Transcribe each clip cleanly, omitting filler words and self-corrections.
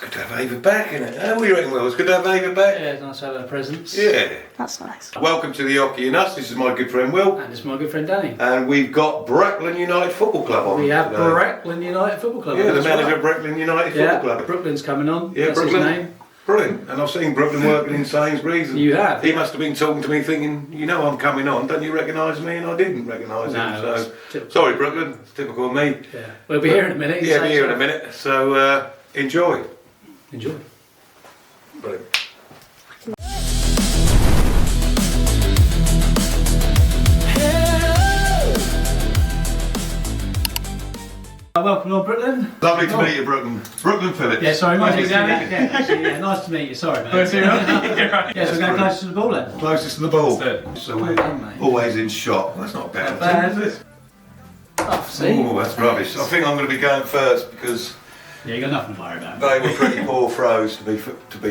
good to have Ava back, isn't it? How are you reckon, Will? It's good to have Ava back. Yeah, it's nice to have her presence. Yeah. That's nice. Welcome to the Hockey and Us. This is my good friend Will. And it's my good friend Danny. And we've got Breckland United Football Club on. We have today. Breckland United Football Club. Yeah, the That's manager right. of Breckland United Football Club. Brookland's coming on. Yeah, That's his Breckland. name. Brilliant. And I've seen Breckland working in Sainsbury's. You have? He must have been talking to me thinking, you know I'm coming on, don't you recognise me? And I didn't recognise No, him. So sorry, Breckland, it's typical of me. Yeah. We'll be here in a minute. Yeah, we'll be here in a minute. So enjoy. Enjoy. Brilliant. Welcome on, Breckland. Lovely to meet you, Breckland. Breckland Phillips. Yeah, sorry, Nice nice to to meet you. Yeah, nice to meet you. Sorry, mate. Nice to meet you. Yeah, so we're going closer to the ball then. Closest to the ball. That's it. So Well we're done, mate. always in shot. That's not bad. Not bad. Is it? Oh, see? Oh, that's rubbish. I think I'm going to be going first because Yeah, you got nothing to worry about. they were pretty poor throws, to be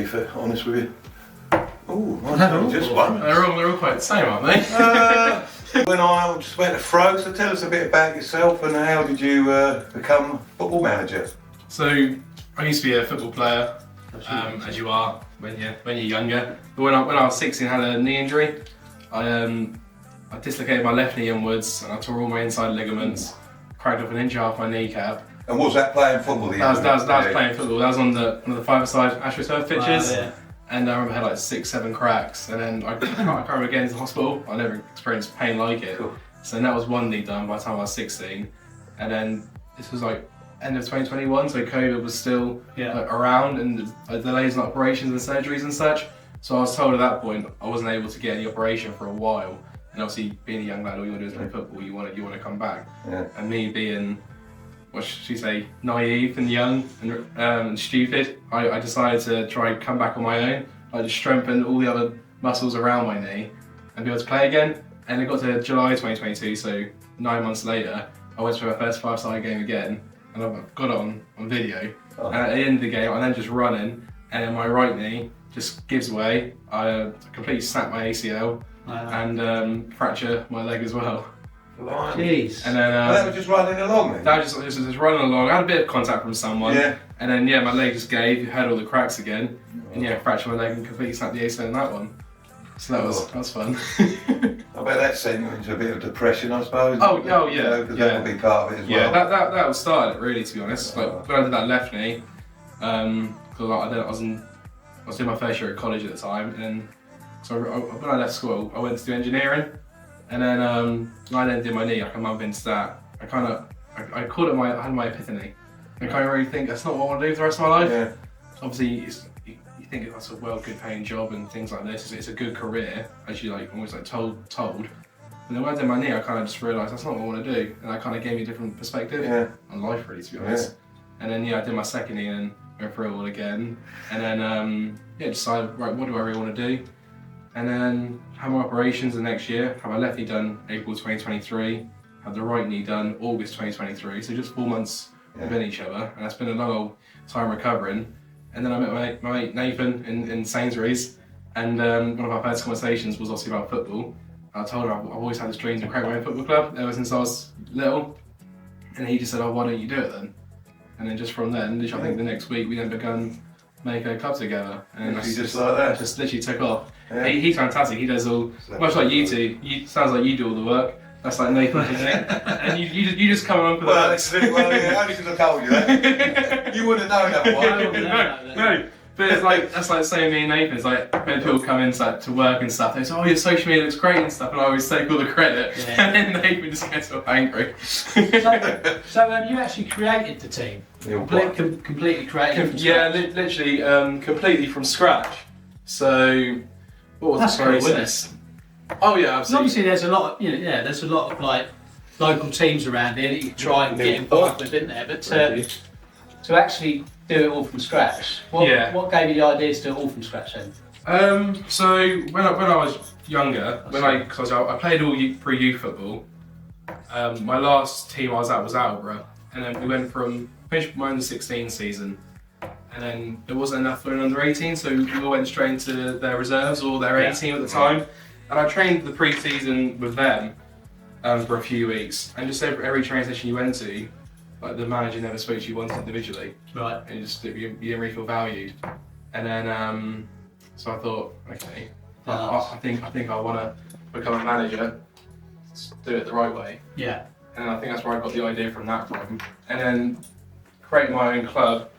fair, honest with you. Oh, nice. Just one. They're all quite the same, aren't they? When I just went to throw, so tell us a bit about yourself and how did you become football manager? So I used to be a football player, as you are when you're younger. But when I was 16, I had a knee injury. I dislocated my left knee inwards, and I tore all my inside ligaments. Cracked up an inch off my kneecap. And was that playing football? That was playing football. That was on one of the five-a-side AstroTurf pitches. Yeah. And I remember I had like 6-7 cracks, and then I can't remember getting to the hospital. I never experienced pain like it. Cool. So then that was one knee done by the time I was 16. And then this was like end of 2021, so COVID was still like, around, and delays in operations and surgeries and such. So I was told at that point I wasn't able to get any operation for a while. And obviously being a young lad, all you want to do is play football, you want to come back. Yeah. And me being, what should you say, naive and young and stupid, I decided to try and come back on my own. I just strengthened all the other muscles around my knee and be able to play again. And it got to July 2022, so 9 months later, I went to my first five-side game again, and I've got it on video. Oh. And at the end of the game, I'm then just running, and then my right knee just gives way. I completely snapped my ACL and fracture my leg as well. Jeez. And then that was just running along then? that was just running along. I had a bit of contact from someone. Yeah. And then my leg just gave, had all the cracks again. And fractured my leg and completely snapped the ACL in that one. So that was fun. I bet that sent you into a bit of depression, I suppose. Oh, yeah. Because that would be part of it as well. Yeah, that was started it really, to be honest. Like when I did that left knee, because I was doing my first year at college at the time, and then when I left school, I went to do engineering, and then I then did my knee like a month into that. I had my epiphany. I can't really think that's not what I want to do for the rest of my life. Yeah. Obviously, you think that's a good paying job and things like this. It's a good career, as you almost told. And then when I did my knee, I kind of just realised that's not what I want to do, and that kind of gave me a different perspective on life, really, to be honest. Yeah. And then I did my second knee and went through it all again, and then decided right, what do I really want to do, and then have my operations the next year. Have my left knee done April 2023, have the right knee done August 2023. So just 4 months within each other, and that's been a long old time recovering. And then I met my mate Nathan in Sainsbury's, and one of our first conversations was obviously about football. I told her I've always had this dream to create my own football club ever since I was little, and he just said, "Oh, why don't you do it then?" And then just from then, I think the next week we then begun make a club together, and just like that, just literally took off. Yeah. He's fantastic. He does all much like you two. Sounds like you do all the work. That's like Nathan, isn't it? And you just come on with well, only because I told you that. You wouldn't have known otherwise. No. But it's like that's like saying me and Nathan. It's like when people come in to work and stuff, they say, "Oh, your social media looks great and stuff," and I always take all the credit, and then Nathan just gets so angry. So you actually created the team? Completely created? Literally completely from scratch. So what was the process? Oh yeah, absolutely. And obviously, there's a lot of there's a lot of like local teams around here that you can try and get involved with, isn't there? But to actually do it all from scratch, what gave you the idea to do it all from scratch then? So when I was younger, because I played all through youth football. My last team I was at was Attleborough, and then we went from finished my under 16 season, and then there wasn't enough for an under 18, so we all went straight into their reserves or their A team at the time. And I trained the pre-season with them for a few weeks, and just every training session you went to, like the manager never spoke to you once individually. Right. And you didn't really feel valued. And then so I thought, okay, I think I want to become a manager, do it the right way. Yeah. And I think that's where I got the idea from that from. And then create my own club.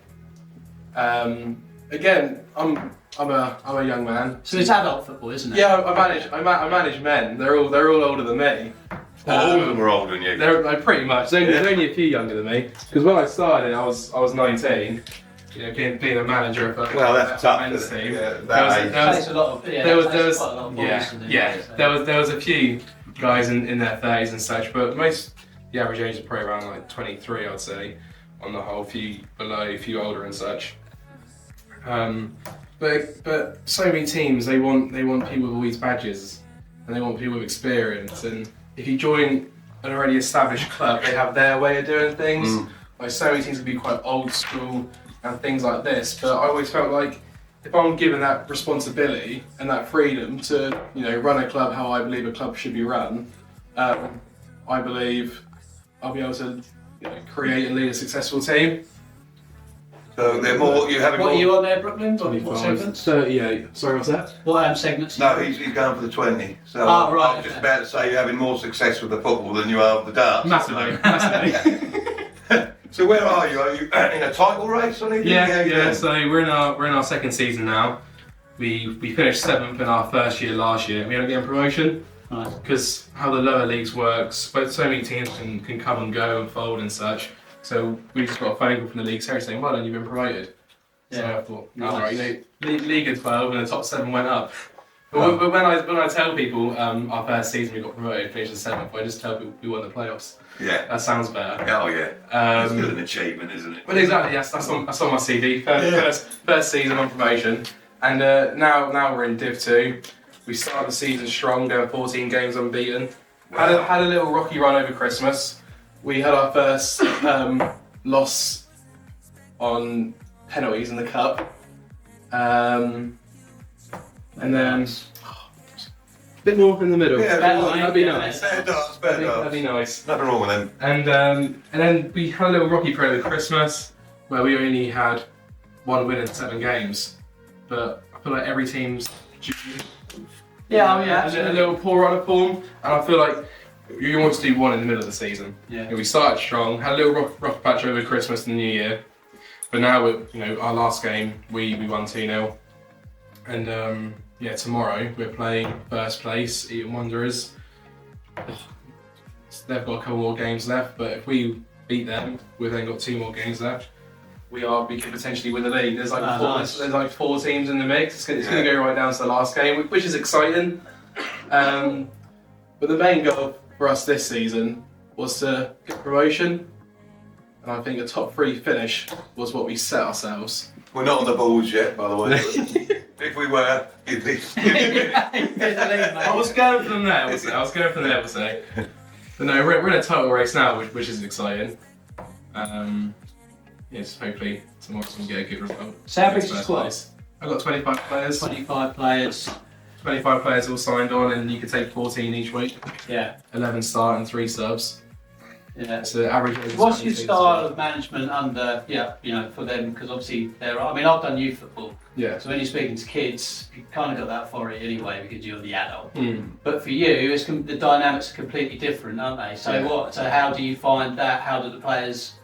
Again, I'm a young man. So it's adult football, isn't it? Yeah, I manage men. They're all older than me. All of them are older than you. They're pretty much. There's only a few younger than me. Because when I started, I was 19. You know, being a manager of a That's tough. men's team. Yeah, It takes a lot of, there was quite a lot of balls, yeah, doesn't it? yeah. So- There was a few guys in their 30s and such, but the average age is probably around like 23, I'd say, on the whole. Few below, a few older and such. But so many teams they want people with all these badges, and they want people with experience. And if you join an already established club, they have their way of doing things. Like so many teams can be quite old school and things like this. But I always felt like if I'm given that responsibility and that freedom to, you know, run a club how I believe a club should be run, I believe I'll be able to, you know, create and lead a successful team. So they're more. You having What more. are you on there, Breckland? What segments? 38. Sorry, what's that? What segments? No, he's going for the 20. So Oh, right, I was just okay. about to say you're having more success with the football than you are with the darts. Massively. So where are you? Are you in a title race or anything? Yeah. So we're in our second season now. We finished 7th in our first year last year. We ended up getting promotion Right. because how the lower leagues works. But so many teams can come and go and fold and such. So we just got a phone call from the league saying, "Well done, you've been promoted." So Yeah. I thought, Nice. all right, you know, League of 12 and the top 7 went up. But when I tell people our first season we got promoted, finished in 7th, I just tell people we won the playoffs. Yeah. That sounds better. Oh yeah. It's still an achievement, isn't it? But exactly, yes, that's on my CV. First season on promotion, and now we're in Div 2. We started the season strong, going 14 games unbeaten. Wow. Had a little rocky run over Christmas. We had our first loss on penalties in the cup, and then a bit more in the middle. Yeah, that'd be nice. Better darts, better darts. That'd be nice. Nothing wrong with them. And then we had a little rocky period at Christmas where we only had 1 win in 7 games. But I feel like every team's a little poor run of form, and I feel like you want to do one in the middle of the season. Yeah. And we started strong, had a little rough patch over Christmas and New Year, but now our last game we won 2-0, and tomorrow we're playing first place Eton Wanderers. They've got a couple more games left, but if we beat them, we've then got 2 more games left. We could potentially win the league. There's like 4 teams in the mix. It's going to go right down to the last game, which is exciting. But the main goal for us this season was to get promotion, and I think a top 3 finish was what we set ourselves. We're not on the balls yet, by the way. If we were, it'd be. I was going from there, we'll say. But no, we're in a title race now, which is exciting. Yes, hopefully tomorrow we can get a good result. So how big is the squad? I've got 25 players. 25 players. 25 players all signed on, and you can take 14 each week. Yeah. 11 start and 3 subs. Yeah. So the average. age is What's your 22 style of management under, for them? Because obviously I've done youth football. Yeah. So when you're speaking to kids, you kind of got that for it anyway because you're the adult. Mm. But for you, the dynamics are completely different, aren't they? So Yeah. So how do you find that? How do the players,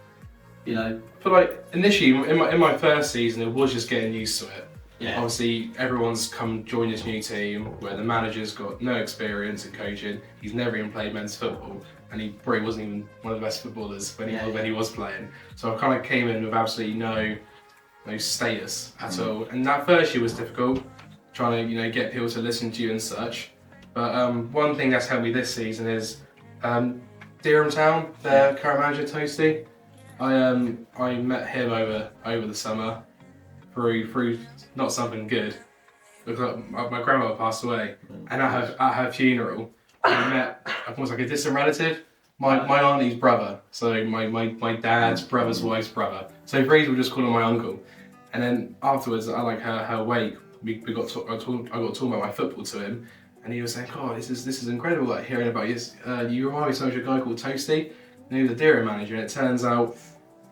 But like initially in my first season, it was just getting used to it. Yeah. Obviously, everyone's come join this new team where the manager's got no experience in coaching. He's never even played men's football, and he probably wasn't even one of the best footballers when he was playing. So I kind of came in with absolutely no status at all. And that first year was difficult, trying to get people to listen to you and such. But one thing that's helped me this season is Durham Town, their current manager Toasty. I met him over the summer through not something good. Because my grandmother passed away, and at her funeral, I met almost like a distant relative, my auntie's brother. So my dad's brother's wife's brother. So for easy, we'll just call him my uncle. And then afterwards, I like her wake. I got talking about my football to him, and he was saying, "God, this is incredible! Like hearing about you. You remind me so much of a guy called Toasty." and he was a Deering manager, and it turns out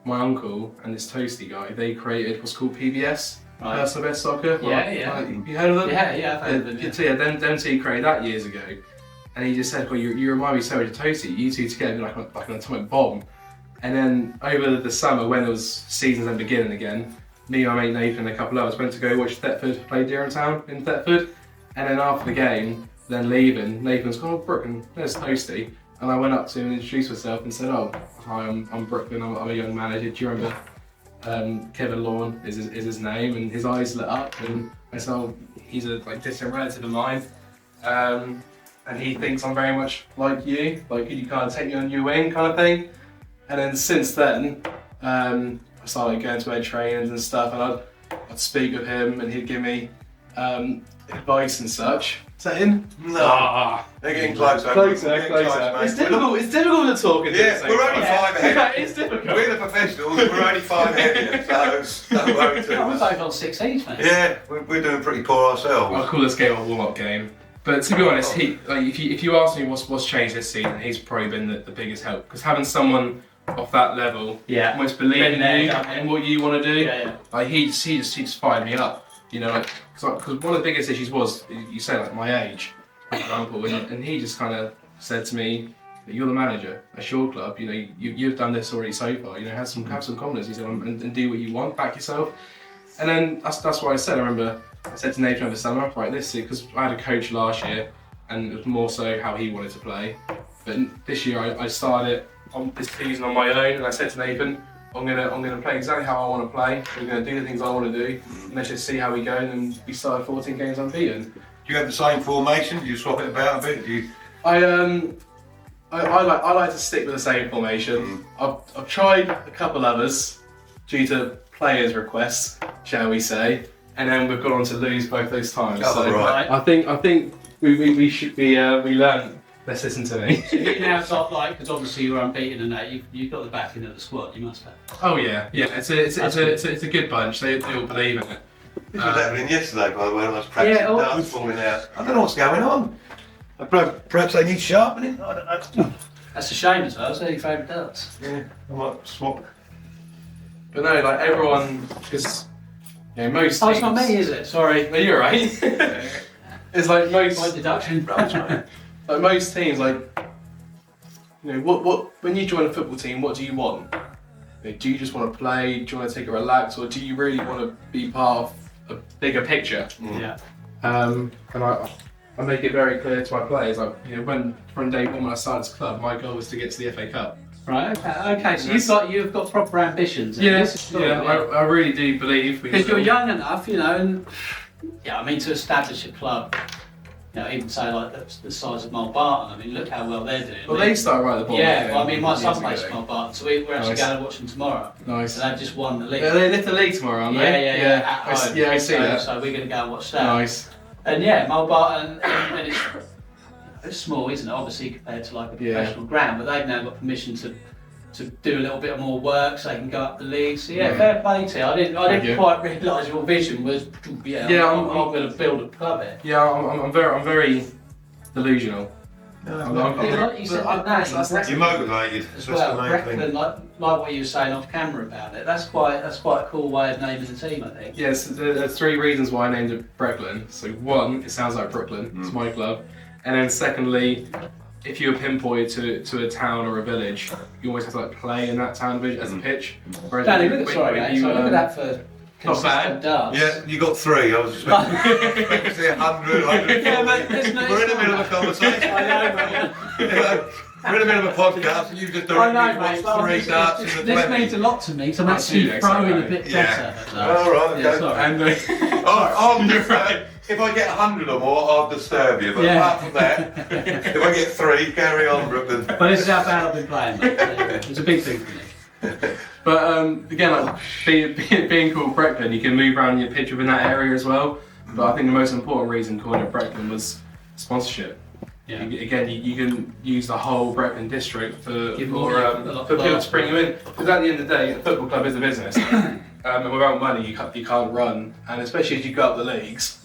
my uncle and this Toasty guy, they created what's called PBS, Personal Best Soccer. Yeah. You heard of them? Yeah, I've heard of them. So yeah, them two created that years ago. And he just said, well, you remind me so much of Toasty, you two together like an atomic bomb. And then over the summer, when it was seasons then beginning again, me and my mate Nathan and a couple others went to go watch Thetford play Deering Town in Thetford. And then after the game, then leaving, Nathan's gone, oh, Breckland, there's Toasty. And I went up to him and introduced myself and said, oh, hi, I'm Breckland, I'm a young manager. Do you remember Kevin Lawn is his name? And his eyes lit up, and I said, oh, he's a distant relative of mine. And he thinks I'm very much like you, like could you kind of take me on your wing kind of thing. And then since then, I started going to their trainings and stuff, and I'd speak with him and he'd give me advice and such. Is that in? No. They're getting closer. Closer. Mate. It's difficult to talk. Yeah, we're only 5 ahead. It's difficult. We're the professionals, we're only 5 ahead here, so don't worry too We're much. both on 6 each, mate. Yeah, we're doing pretty poor ourselves. I'll call this game a warm-up game. But to be honest, if you ask me what's changed this season, he's probably been the biggest help. Because having someone off that level, almost believing in you and what you want to do, like he just fired me up. You know, like because one of the biggest issues was you say like my age, for example, and he just kind of said to me, "You're the manager, that's your club. You know, you've done this already so far. You know, have some confidence." He said, and do what you want, back yourself. And then that's what I said. I remember I said to Nathan over the summer, right, this year, because I had a coach last year, and it was more so how he wanted to play. But this year I started on this season on my own, and I said to Nathan, I'm gonna play exactly how I want to play. We're gonna do the things I want to do, and let's just see how we go. And we started 14 games unbeaten. Do you have the same formation? Do you swap it about a bit? Do you? I like to stick with the same formation. I've tried a couple others due to players' requests, shall we say, and then we've gone on to lose both those times. Oh, so right. I think we should be we learn. Let's listen to me. So you now got like, because obviously you're unbeaten and that, you've got the backing of the squad, you must have. Oh yeah. It's a good bunch. They all believe in it. This was happening yesterday, by the way, when I was practicing darts falling out. I don't know what's going on. Perhaps they need sharpening. I don't know. That's a shame as well. It's your favourite darts. Yeah, I might swap. But no, like everyone, because most. Oh, teams, it's not me, is it? Sorry. No, you're right. It's like most. My deduction. Like most teams, like what when you join a football team, what do you want? Do you just want to play? Do you want to take a relax, or do you really want to be part of a bigger picture? Yeah. And I make it very clear to my players, like when from day one when I started this club, my goal was to get to the FA Cup. Right. Okay. So you've got proper ambitions. I really do believe because you're young enough, and I mean to establish a club. Even say like the size of Mulbarton. I mean, look how well they're doing. Well, they start right at the bottom. Yeah, well, I mean, my son plays for Mulbarton, so we're actually going to watch them tomorrow. Nice. And they've just won the league. They lift the league tomorrow, aren't they? Yeah. At home. I see that. So we're going to go and watch that. Nice. And Mulbarton, and it's small, isn't it? Obviously compared to like a professional ground, but they've now got permission to do a little bit more work, so they can go up the league. So fair play to you. I didn't quite realise your vision was, I'm going to build a club here. Yeah, I'm very delusional. Like you said, You're motivated. As well, Breckland, like what you were saying off camera about it. That's quite a cool way of naming the team, I think. Yes, there's 3 reasons why I named it Breckland. So one, it sounds like Brooklyn. It's my club. And then secondly, if you were pinpointed to a town or a village, you always have to play in that town village as a pitch. Danny, look at that for consistent darts. Yeah, you got 3. I was expecting to see 100. We're in the middle of a conversation. I know, mate. We're in the middle of a podcast and you just directly watched 3 darts in the 20. This means a lot to me, so I'm actually throwing a bit better. All right, okay. Sorry. You're right. If I get 100 or more, I'll disturb you. But apart from that, if I get 3, carry on, Brooklyn. But this is how bad I've been playing, mate. It's a big thing for me. But again, like being called Breckland, you can move around your pitch within that area as well. But I think the most important reason calling it Breckland was sponsorship. Yeah. Again, you can use the whole Breckland district for people to bring you in. Because at the end of the day, a football club is a business. And without money, you can't run. And especially as you go up the leagues,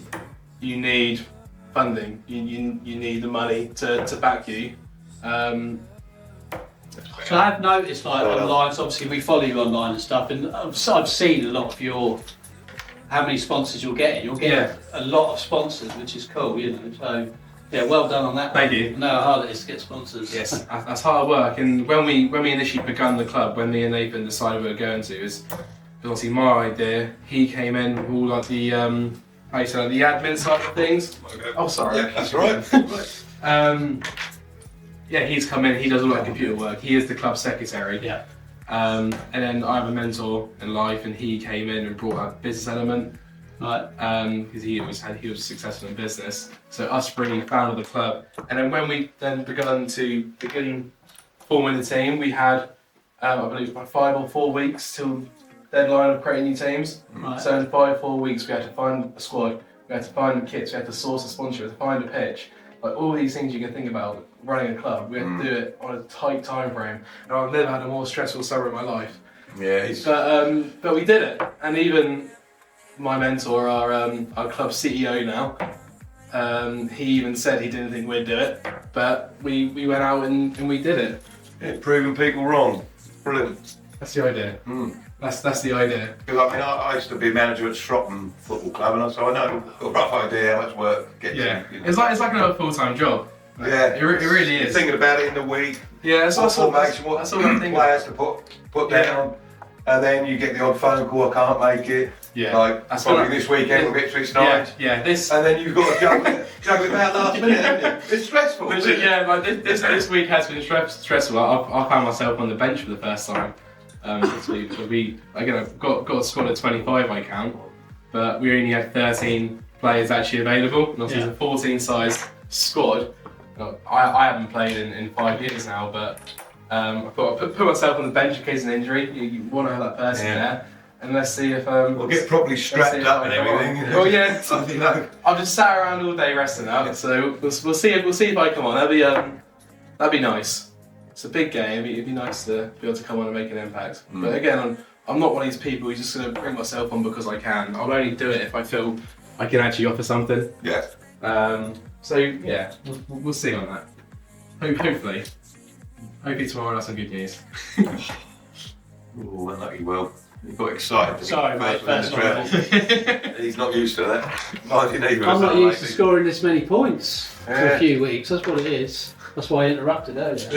you need funding. You need the money to back you. And So I've noticed, like online, so obviously we follow you online and stuff, and I've seen a lot of your how many sponsors you're getting. You're getting a lot of sponsors, which is cool, you know. So yeah, well done on that. Thank you. I know how hard it is to get sponsors. Yes, that's hard work. And when we initially begun the club, when me and Nathan decided we were going to, it was obviously my idea. He came in with all like the how you say, like, the admin side of things. Oh, sorry. Yeah, that's right. Yeah, he's come in. He does all that computer work. He is the club secretary. Yeah. And then I have a mentor in life, and he came in and brought that business element. Right. Because he was successful in business. So us bringing founded the club, and then when we then begin forming the team, we had I believe about 5 or 4 weeks till deadline of creating new teams. Right. So in 5 or 4 weeks, we had to find a squad, we had to find the kits, we had to source a sponsor, we had to find a pitch. Like all these things you can think about running a club, we had to do it on a tight time frame. And I've never had a more stressful summer in my life. Yeah, but we did it, and even my mentor, our club CEO now, he even said he didn't think we'd do it, but we went out and we did it. yeah, proving people wrong. Brilliant. That's the idea. That's the idea. Because I mean, I used to be manager at Shropton Football Club, and so I know a rough idea how much work gets in. You know. It's like another full-time job. Yeah, it really is. You're thinking about it in the week. Yeah, that's What all formation, what that's all I'm thinking. players to put down, and then you get the odd phone call, I can't make it. Yeah, Like that's probably what this weekend with Ipswich night. Yeah, this. And then you've got to juggle it out last minute, haven't you? It's stressful. Like this week has been stressful. I found myself on the bench for the first time this week. So I've got a squad of 25 I count, but we only had 13 players actually available. And obviously it's a 14 size squad. I haven't played in 5 years now, but I thought I'd put myself on the bench in case of an injury. You want to have that person there. And let's see if we'll get properly strapped up and everything. You know? Well, yeah. I've just sat around all day resting up, so we'll see if I come on. That'd be nice. It's a big game. It'd be nice to be able to come on and make an impact. But again, I'm not one of these people who's just going to bring myself on because I can. I'll only do it if I feel I can actually offer something. Yeah. So yeah, we'll see on that. Hopefully tomorrow I'll have some good news. Oh, unlucky Will. He got excited. Sorry, mate. First of all. He's not used to that. Neither I'm not used to scoring this many points for a few weeks. That's what it is. That's why I interrupted earlier.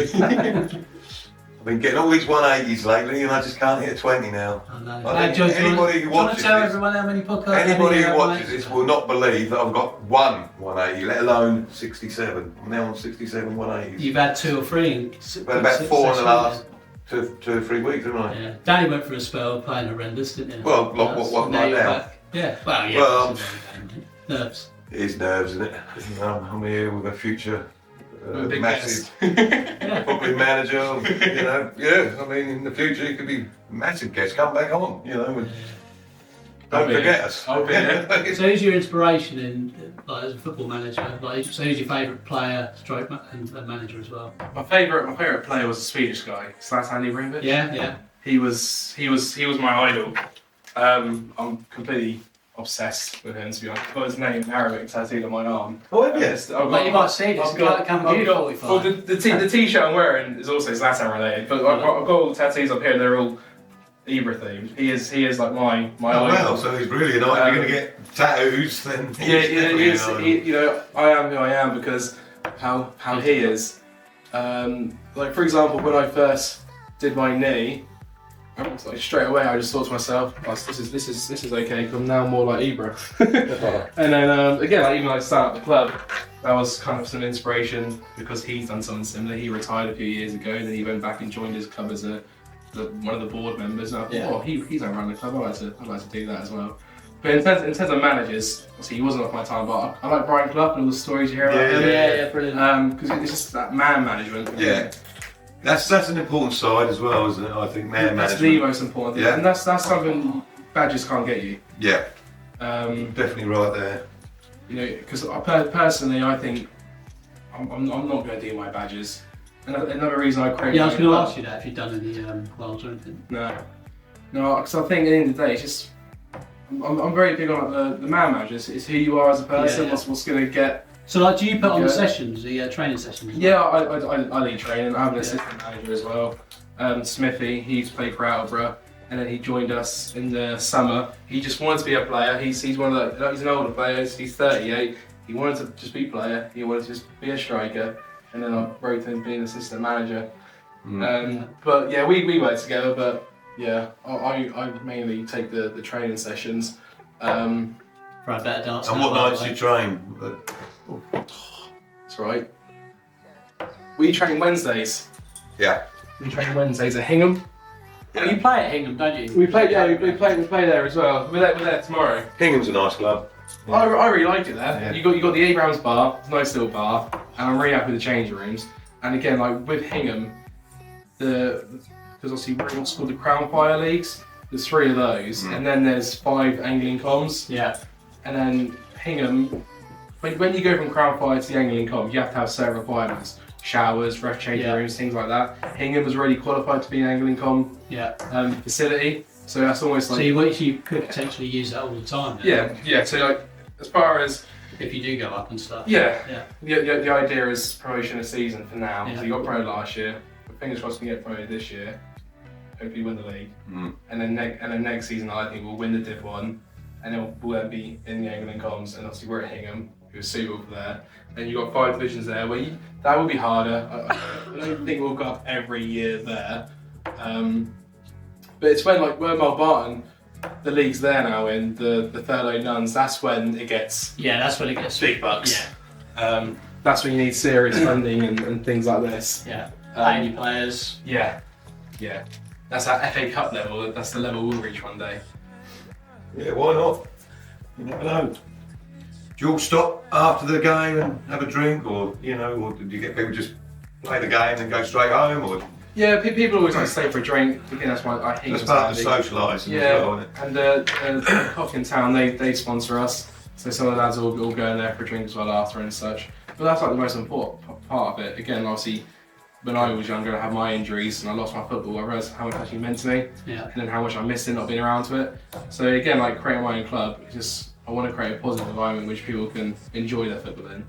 I've been getting all these 180s lately, and I just can't hit a 20 now. I know. I think anybody who watches tell this, everyone how many podcasts anybody who watches this will not believe that I've got one 180, let alone 67. I'm now on 67 180s. You've had 2 or 3. But about 4 in the last 2 or 3 weeks, haven't I? Yeah. Danny went through a spell playing horrendous, didn't he? Well, what now right you're now? back. Yeah. Well, yeah. Well, nerves. It is nerves, isn't it? I'm here with a future Big massive football manager. You know, yeah. I mean, in the future, it could be massive guest. Come back on. You know, and don't forget us. I'll be there. So, who's your inspiration in, like, as a football manager? Like, so, who's your favourite player, stroke and manager as well? My favourite player was a Swedish guy, Zlatan Ibrahimovic. Yeah. He was my idol. I'm completely obsessed with him, to be honest. I've got his name in Arabic tattooed on my arm. Oh, yes. Well, you might see this. Well, the t-shirt I'm wearing is also Zlatan related, but I've got all tattoos up here, and they're all Ibra themed. He is like my idol. Wow, so he's really an idol. You're going to get tattoos, then. I am who I am because how he is. Like, for example, when I first did my knee, like straight away I just thought to myself, oh, this is okay, because I'm now more like Ibra. And then again, even when I started the club, that was kind of some inspiration because he's done something similar. He retired a few years ago, and then he went back and joined his club as one of the board members. And I thought, oh, he's not running the club. I'd like to do that as well. But in terms of managers, obviously he wasn't off my time, but I like Brian Clough and all the stories you hear about him. Yeah, brilliant. Because it's just that man management. Yeah. That's an important side as well, isn't it? I think man that's management. the most important thing, and that's something badges can't get you. Yeah. Definitely right there. You know, because personally, I think I'm not going to do my badges. And another reason I created. Yeah, I was going to ask you that if you've done any quals or anything. No, because I think at the end of the day, it's just I'm very big on the man managers. It's who you are as a person. What's going to get So, like, do you put on the sessions, the training sessions? Yeah, I lead training. I have an assistant manager as well. Smithy, he used to play for Attleborough, and then he joined us in the summer. He just wanted to be a player. He's one of the, he's an older player. He's 38. He wanted to just be a player. He wanted to just be a striker, and then I wrote him being assistant manager. But yeah, we work together. But yeah, I mainly take the training sessions. For a better dance. And what nights do you train? That's right. We train Wednesdays. Yeah. We train Wednesdays at Hingham. Well, you play at Hingham, don't you? We play there as well. We're there tomorrow. Hingham's a nice club. Yeah. I really like it there. Yeah. You got the Abrams bar, it's a nice little bar, and I'm really happy with the changing rooms. And again, like with Hingham, because obviously we're in what's called the Crown Fire Leagues. There's 3 of those, and then there's 5 angling comms. Yeah. And then Hingham, when you go from Crown Fire to the angling comms, you have to have certain requirements. Showers, ref changing rooms, things like that. Hingham was already qualified to be an angling comm facility, so that's almost like. So you could potentially use that all the time. Then? Yeah. So like, as far as if you do go up and stuff. Yeah. The idea is promotion a season for now. Yeah. So you got pro last year. Fingers crossed we get promoted this year. Hopefully win the league, and then next season I think we'll win the Div 1, and then we'll then be in the angling comms, and obviously we're at Hingham, who's suitable for there. And you've got 5 divisions there, where that will be harder. I don't think we'll go up every year there. But it's when Barton, the league's there now in the Thurlow Nuns, that's when it gets that's when it gets big bucks. That's when you need serious funding and things like this. Yeah. Paying your players. Yeah. That's at FA Cup level, that's the level we'll reach one day. Yeah, why not? You never know. Do you all stop after the game and have a drink, or or do you get people just play the game and go straight home, or? Yeah, people always like to stay for a drink. Again, that's why I hate. That's part of the socialising as well, isn't it? And the Cock in town, they sponsor us, so some of the lads will go in there for a drink as well after and such. But that's like the most important part of it. Again, obviously, when I was younger, I had my injuries and I lost my football. I realised how much it actually meant to me, and then how much I missed it not being around to it. So again, like creating my own club, I want to create a positive environment which people can enjoy their football in,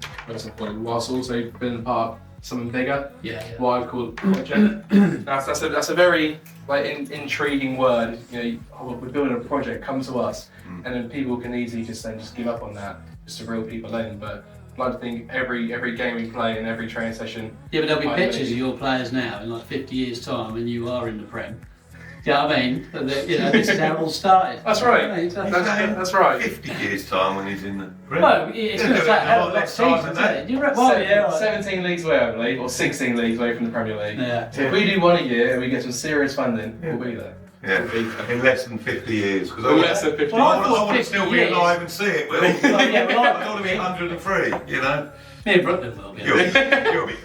whilst also being a part of something bigger. What I call a project. That's a very intriguing word. We're building a project. Come to us, and then people can easily just give up on that, just to reel people in. But I'd like to think every game we play and every training session. Yeah, but there'll be pictures of your players now in like 50 years' time when you are in the Prem. Do you know what I mean? This is how it all started. That's right. That's right. 50 years time when he's in the Prem. Well, it's going to take a lot less seasons, isn't it? 17 leagues away, I believe, or 16 leagues away from the Premier League. Yeah. So if we do one a year and we get some serious funding, we'll be there. Yeah, in less than 50 years. In less than 50 years. I want to still be alive and see it, Will. I don't want to be 103, Me and Breckland will be. You'll be.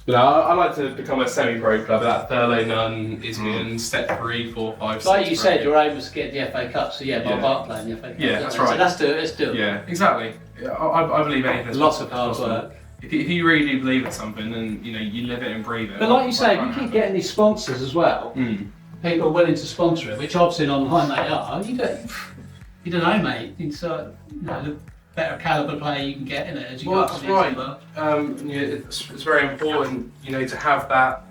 But I like to become a semi-pro club. That Thurlow Nun is being step 3, 4, 5, 6. Like you said, your aim was to get the FA Cup, so my Bart playing the FA Cup. Yeah, that's right. So let's do it. Yeah, exactly. I believe anything. Lots of hard work. If you really do believe in something and you live it and breathe it. But like you say, if you keep getting these sponsors as well, people are willing to sponsor it, which I've seen online they are. You don't know, mate. It's the better caliber player you can get in it as you go up. That's right. It's very important, to have that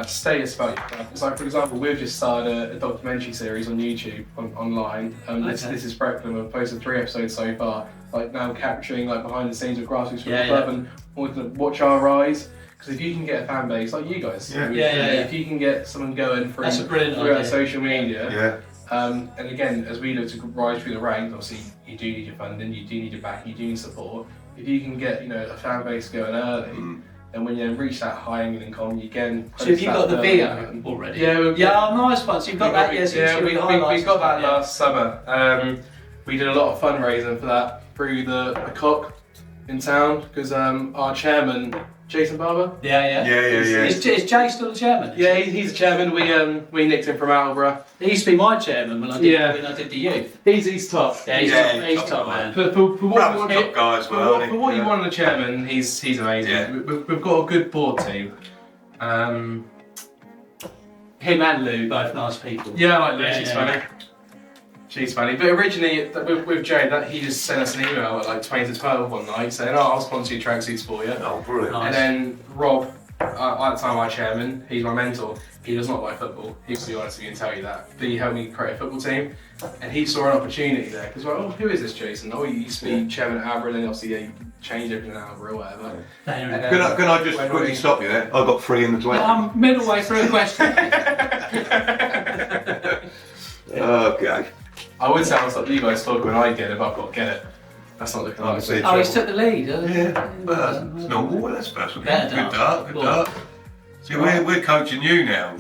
status about your club. It's like, for example, we've just started a documentary series on YouTube online. This is Breckland. We've posted 3 episodes so far. Now capturing behind the scenes of grassroots for the club, and we're going to watch our rise. Because if you can get a fan base like you guys, if you can get someone going through social media, and again, as we look to rise through the ranks, obviously you do need your funding, you do need your back, you do need support. If you can get a fan base going early, and when you reach that high angling income, you again. So have you got the video already? Nice one. So you've got that. We got that last summer. We did a lot of fundraising for that through the Cock in town because our chairman. Jason Barber? Yeah. Is Jay still the chairman? Yeah, he's the chairman. We nicked him from Attleborough. He used to be my chairman when I did the youth. He's top. Yeah, he's top man. For what you want in a chairman, he's amazing. Yeah. We've got a good board team. Him and Lou, both nice people. Yeah, I like Lou. She's funny. She's funny. But originally, with Jay, that he just sent us an email at like 20 to 12 one night saying, "Oh, I'll sponsor your tracksuits for you." Oh, brilliant. Nice. And then Rob, at the time my chairman, he's my mentor. He does not like football. He will be honest with you and tell you that. But he helped me create a football team, and he saw an opportunity there. Because, well, oh, who is this Jason? Oh, he used to be chairman at Albert, and then obviously he changed everything at Albert or whatever. And Can I just quickly stop you there? I got 3 in the 20. I'm middle way through a question. Okay. I would say I was like you guys talk when I get it, but I've got to get it. That's not looking like it. Oh, he's took the lead. Yeah, well, it's normal. Well, that's special. Good Better dart, good dart. See, we're coaching you now.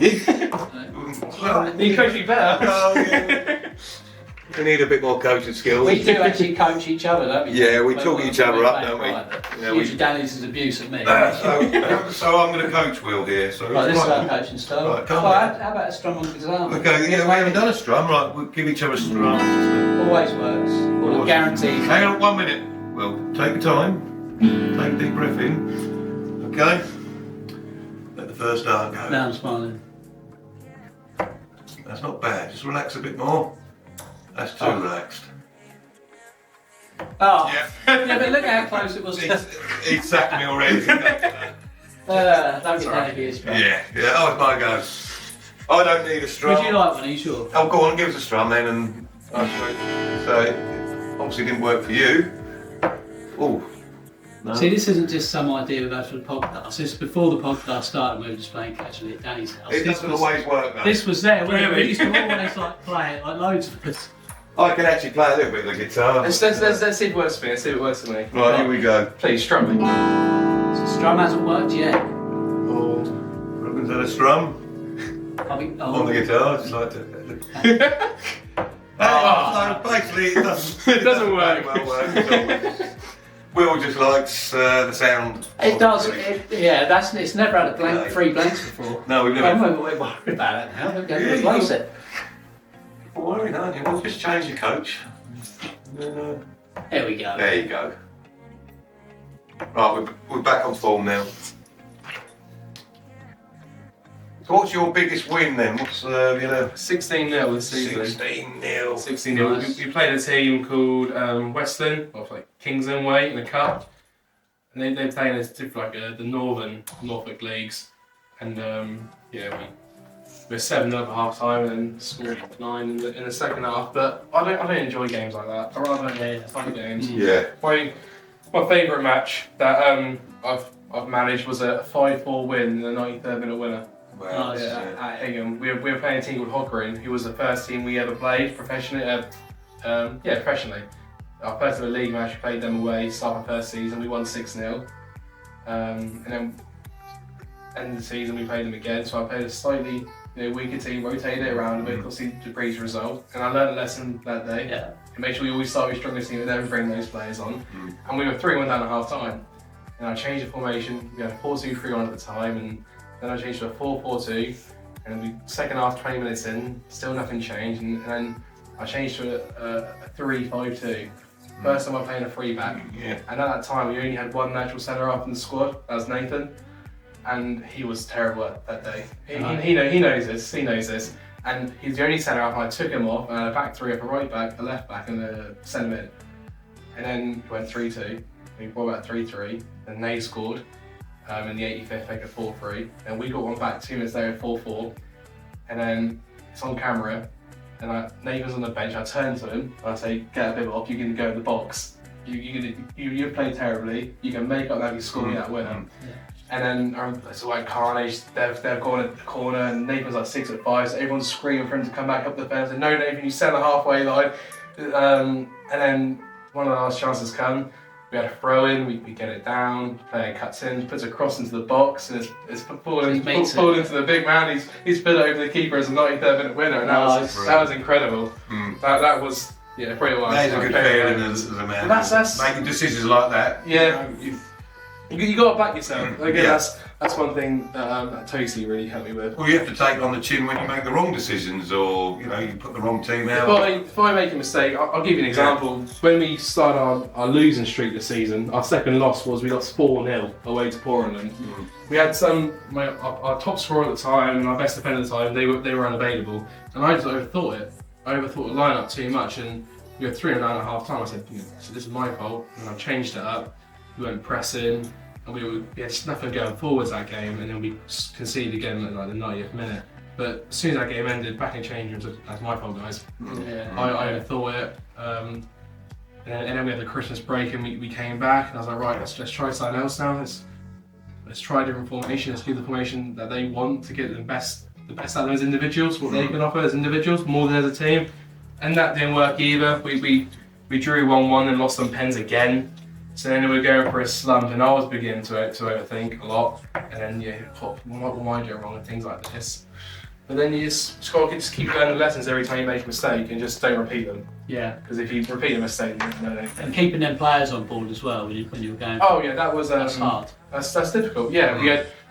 Well, You coach me better. oh, yeah. We need a bit more coaching skills. We do actually coach each other, don't we? Yeah, we talk each other up, don't we? Right. Yeah, Usually Danny's abuse at me. So I'm going to coach Will here. So Right, this is our coaching style. Right, come How on. about a strum on guitar? Okay, yeah, we haven't done a strum. Right, we'll give each other a strum. Always works. Well, guaranteed. Hang on 1 minute. Well, take your time. Take a deep breath in. Okay. Let the first dart go. Now I'm smiling. That's not bad. Just relax a bit more. That's too relaxed. Oh, Yeah. yeah, but look how close it was. He sacked me already. Don't get Danny a strum. Yeah. Oh, it's my go. I don't need a strum. Would you like one? Are you sure? Oh, go on, give us a strum then, and so it obviously didn't work for you. Oh. No. See, this isn't just some idea we've had for the podcast. This before the podcast started, we were just playing casually at Danny's house. It doesn't always work though. This was there. Really? We used to always like play it, like loads of us. I can actually play a little bit of the guitar. Let's see if it works for me. Let's see if it works for me. Right, here we go. Please, strum me. So strum hasn't worked yet. Oh, Breckland's had a strum I mean, on the guitar, just like to. So basically, it doesn't. It doesn't work. Well work. Will just likes the sound. It does. It's never had a blank, No. 3 blanks before. No, we've I'm never. worried about it now. We're going Yeah, to replace it. Don't worry, aren't you? We'll just change your coach. There we go. There you go. Right, we're back on form now. So what's your biggest win then? What's 16-0 this season. 16-0. 16-0. Nice. We played a team called Westland, off like Kingsland Way in a cup. And they play in the Norfolk leagues. And we're 7-0 at half time and then scored 9 in the second half. But I don't enjoy games like that. I rather fun games. Yeah. My favourite match that I've managed was a 5-4 win in the 93rd minute winner. Well, Nice. At Hingham. We were playing a team called Hoggerin, who was the first team we ever played professionally. Professionally. Our first ever league match, we played them away, start our first season, we won 6-0. And then end of the season we played them again, so I played a slightly weaker team, rotated it around a bit, obviously to breeze the result. And I learned a lesson that day. Yeah. And make sure we always start with the strongest team and then bring those players on. And we were 3-1 down at half time. And I changed the formation, we had a 4-2-3-1 at the time, and then I changed to a 4-4-2, and we second half 20 minutes in, still nothing changed, and then I changed to a 3-5-2. First time I played a 3-back, Yeah. and at that time we only had one natural centre half in the squad, that was Nathan, and he was terrible that day. He knows this, and he's the only centre half, and I took him off, and I had a back 3 of a right back, a left back, and a centre mid. And then we went 3-2, we brought back 3-3, and they scored. In the 85th, make a 4-3, and we got one back 2 minutes later, 4-4, and then it's on camera, and Nathan's on the bench. I turn to him and I say, "Get a bib off. You can go in the box. You played terribly. You can make up that you scored me that winner." And then it's like carnage. They've gone at the corner, and Nathan's like 6'5", so everyone's screaming for him to come back up the fence. And no, Nathan, you set the halfway line. And then one of the last chances come. We had a throw in, we get it down, player cuts in, puts a cross into the box, and it's fallen into the big man. He's put it over the keeper as a 93rd minute winner, and that was incredible. That was pretty much. That is a good feeling as a man. That's making decisions like that. Yeah. You got to back yourself. Again, Yeah. that's one thing that Tosi really helped me with. Well, you have to take on the chin when you make the wrong decisions, or you put the wrong team out. If I make a mistake, I'll give you an example. When we started our losing streak this season, our second loss was we lost 4-0 away to Portland. We had our top scorer at the time and our best defender at the time. They were unavailable, and I just overthought it. I overthought the lineup too much, and we had 3-0 down at half time. I said, so this is my fault, and I changed it up. We went pressing, and we had nothing going forwards that game, and then we conceded again at like the 90th minute. But as soon as that game ended, back in change rooms, that's my fault, guys. Yeah. I overthought it. And then we had the Christmas break, and we came back, and I was like, right, let's try something else now. Let's try a different formation. Let's give the formation that they want to get the best out of those individuals, what they can offer as individuals more than as a team. And that didn't work either. We drew 1-1 and lost on pens again. So then we were going for a slump, and I was beginning to overthink a lot. And then what am I doing wrong and things like this. But then you just got to just keep learning the lessons every time you make a mistake and just don't repeat them. Yeah. Because if you repeat a mistake, then you know. And keeping them players on board as well when you were going. Oh yeah, that was that's hard. That's difficult. Yeah,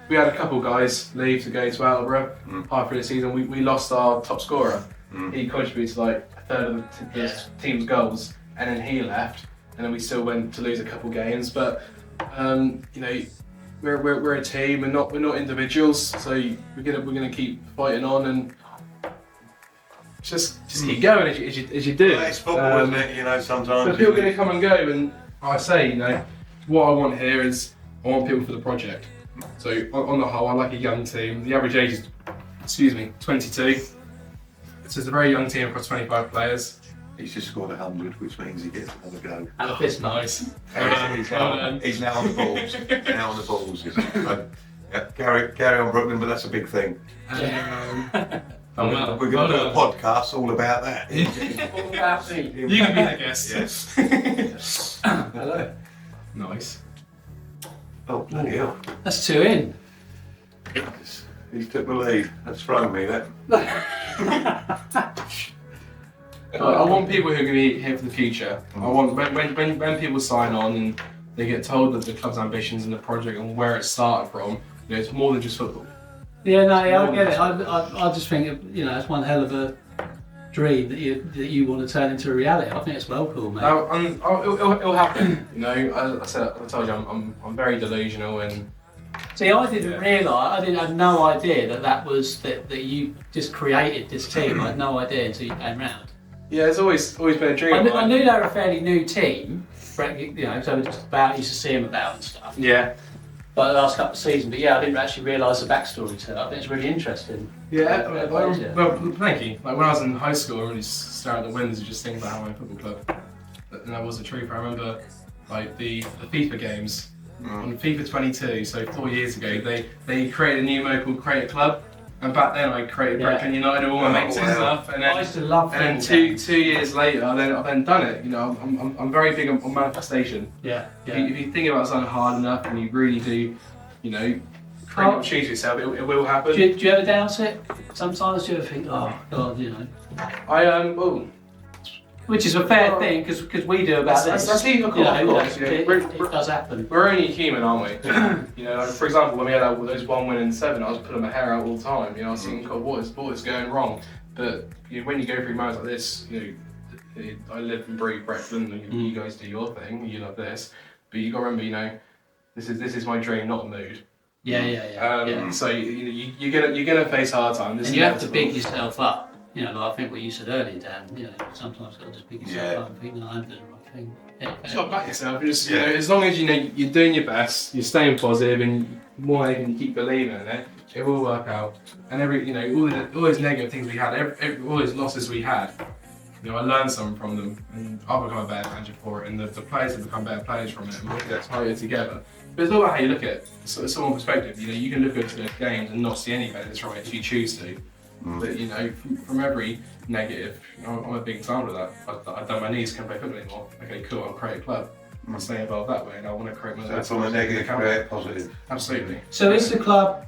we had a couple guys leave to go to Attleborough. Halfway the season, we lost our top scorer. He contributed to like a third of the team's goals, and then he left, and then we still went to lose a couple games. But we're a team. We're not individuals. So we're gonna keep fighting on and just keep going as you do. Well, it's football, isn't it? Sometimes. So people are gonna come and go, and I say, what I want here is I want people for the project. So on the whole, I like a young team. The average age is, 22. So it's a very young team across 25 players. He's just scored 100, which means he gets another go. And a fist Nice. He's now on the balls. Now on the balls. So, yeah, carry on, Breckland, but that's a big thing. We're We're going to do a podcast all about that. All about me. You can be the guest. Yes. Hello. Nice. Oh, bloody hell. That's 2 in. He took the lead. That's thrown me, that. I want people who are going to be here for the future. I want when people sign on and they get told that the club's ambitions and the project and where it started from, it's more than just football. Yeah, no, I get it. I just think it's one hell of a dream that you want to turn into a reality. I think it's well cool, mate. It'll happen. As I told you, I'm very delusional and. See, I didn't realise. I had no idea that you just created this team. I had no idea until you came round. Yeah, it's always been a dream. I knew they were a fairly new team. So we just used to see them about and stuff. Yeah. But the last couple of seasons, but yeah, I didn't actually realise the backstory to it. I think it's really interesting. Yeah, well, thank you. Like when I was in high school, I really stared at the windows and just thinking about how my football club. And that wasn't true. I remember like the FIFA games. On FIFA 22, so 4 years ago, they created a new mode called Create a Club, and back then I created Breckland United with all my mates and stuff. And then, I used to love. And then two years later, I've then done it. I'm very big on manifestation. Yeah. If you think about something hard enough and you really do, create opportunities yourself, it will happen. Do you ever doubt it? Sometimes do you ever think, oh God, Which is a fair thing because we do about this. That's difficult, of course. It does happen. We're only human, aren't we? Like, for example, when we had those 1 win in 7, I was pulling my hair out all the time. I was thinking, God, what is going wrong? But when you go through moments like this, I live and breathe Breckland. You guys do your thing. You love this, but you got to remember, this is my dream, not a mood. Yeah. So you're gonna face hard times. And you have to big yourself up. Like I think what you said earlier, Dan. Sometimes you've got to just pick yourself up and think, no, I'm doing the right thing. You just got to back yourself. As long as you're doing your best, you're staying positive, and more you keep believing in it, it will work out. And all those negative things we had, all those losses we had, I learned something from them, and I've become a better manager for it, and the players have become better players from it, and we'll get tighter together. But it's all about how you look at it. It's someone's perspective. You can look at the games and not see any benefits from it if you choose to. But from every negative, I'm a big example of that. I don't my knees can't play football anymore. Okay, cool. I'll create a club. I'm staying involved that way, and I want to create my. So from a negative, create positive. Absolutely. So is the club?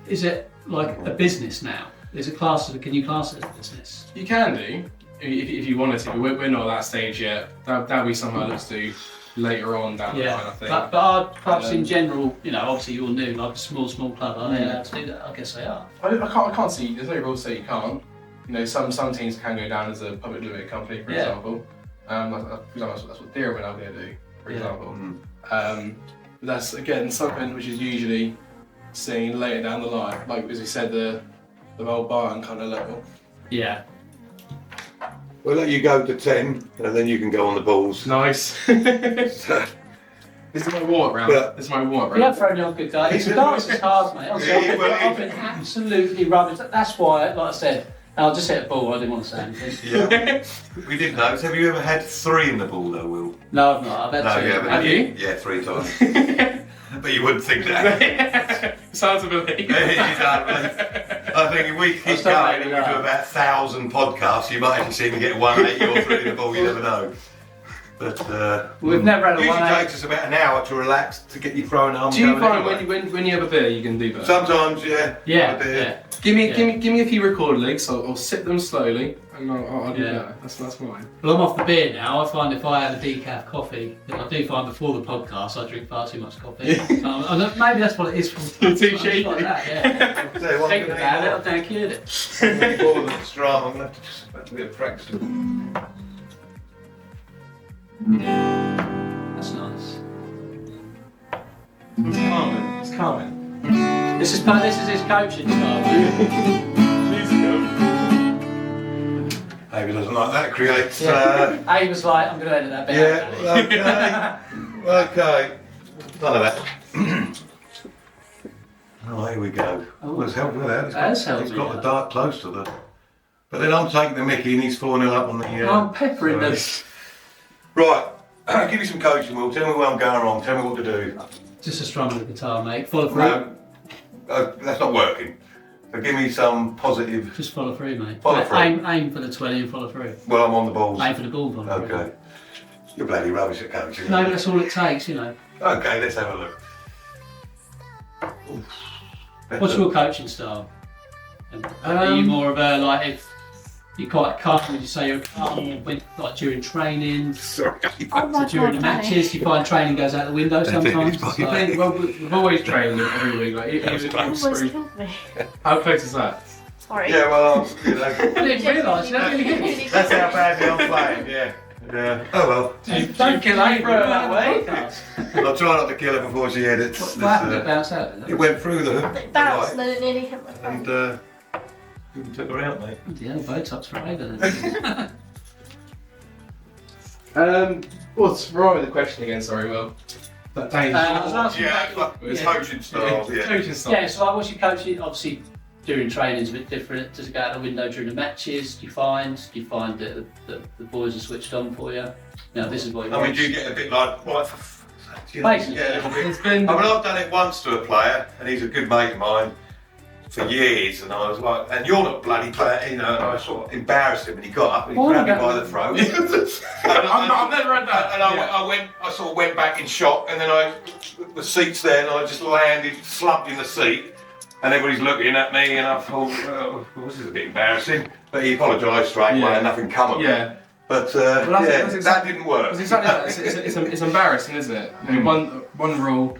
Is it like a business now? Is it classed? Can you class it as a business? You can do if you wanted to. But we're not at that stage yet. That'll be something I look to do later on down the line, I think. But our clubs in general, obviously you're new, like a small club, are they allowed to do that? I guess they are. I can't see, there's no rules say you can't. Some teams can go down as a public limited company, for example. That's what Deer went out there do, for example. But that's, again, something which is usually seen later down the line, like as we said, the old Barton kind of level. Yeah. We'll let you go to 10, and then you can go on the balls. Nice. This is my warm-up round. This is my warm-up round. You have thrown on good guys. The darts is hard, mate. Honestly, I've been absolutely rubbish. That's why, like I said, I'll just hit a ball. I didn't want to say anything. Yeah. We did notice. Have you ever had 3 in the ball though, Will? No, I've not. I've had 2. Have you? Yeah, 3 times. But you wouldn't think that. It's hard to believe. I think if we keep going and we do about 1,000 podcasts, you might actually see me get 180 or 3 in the ball. You never know. But we've never had a usually 180. takes us about an hour to relax to get your throwing arm. Do you going find anyway. when you have a beer, you can do that? Sometimes, yeah. Yeah. Give me a few record legs. I'll sip them slowly, and I'll do that. That's mine. Well, I'm off the beer now. I find if I have a decaf coffee, I do find before the podcast I drink far too much coffee. Maybe that's what it is from Too shaky. like that, yeah. Think about it, I've done cured it. More than strong, I'm going to have to just have a bit of practice. That's nice. It's calming. This is his coaching style. Maybe doesn't like that. Creates. Abe was like, I'm going to edit that bit out. Yeah. Okay. None of that. Oh, here we go. Oh, it's helped with that. That's helped. He's got the dart close to the. But then I'm taking the mickey and he's 4-0 up on the. I'm peppering this. Right. I'll give you some coaching, Will. Tell me where I'm going wrong. Tell me what to do. Just a strum of the guitar, mate. Follow through. No, that's not working. So give me some positive. Just follow through, mate. Follow through. Aim for the 20 and follow through. Well, I'm on the balls. Aim for the ball, follow through. Okay. You're bloody rubbish at coaching. No, but that's all it takes, you know. Okay, let's have a look. What's your coaching style? Are you more of a, like, if you're quite calm, would you say you're calm when, like, during training? Sorry. Oh my During God, the matches, you find training goes out the window sometimes? It's You think, well, we've always trained every week. Like, Almost killed me. How close is that? Sorry. Yeah, well, you know, I didn't realise, you don't really hit me. that's how badly I'm playing, yeah. Yeah. Oh well. Don't kill Abe that way. I'll try not to kill her before she edits. What happened? It bounced out, didn't It it? went through the It bounced and then it nearly hit my and phone. you took her out, mate. Yeah, Botox for Abe, then. What's wrong with the question again? Sorry, Will. That dangerous. I was asking Yeah, about it's your- coaching style, yeah. Coaching style. Yeah, so like, what's your coaching? Obviously, during training's a bit different. Does it go out the window during the matches? Do you find that the boys are switched on for you? Now, this is what you I mean, want. do you get a bit like, right, you know, Basically, yeah, a little bit. It's been. I mean, I've done it once to a player, and he's a good mate of mine for years, and I was like, and you're not bloody player, you know, and I sort of embarrassed him, and he got up and he Why grabbed me not? by the throat. I've never read that. And I sort of went back in shock, and then the seat's there, and I just landed, slumped in the seat, and everybody's looking at me, and I thought, well, this is a bit embarrassing. But he apologised straight away, Yeah. and nothing come of it. Yeah. But that's that didn't work. It's exactly that. It's embarrassing, isn't it? You know, one rule.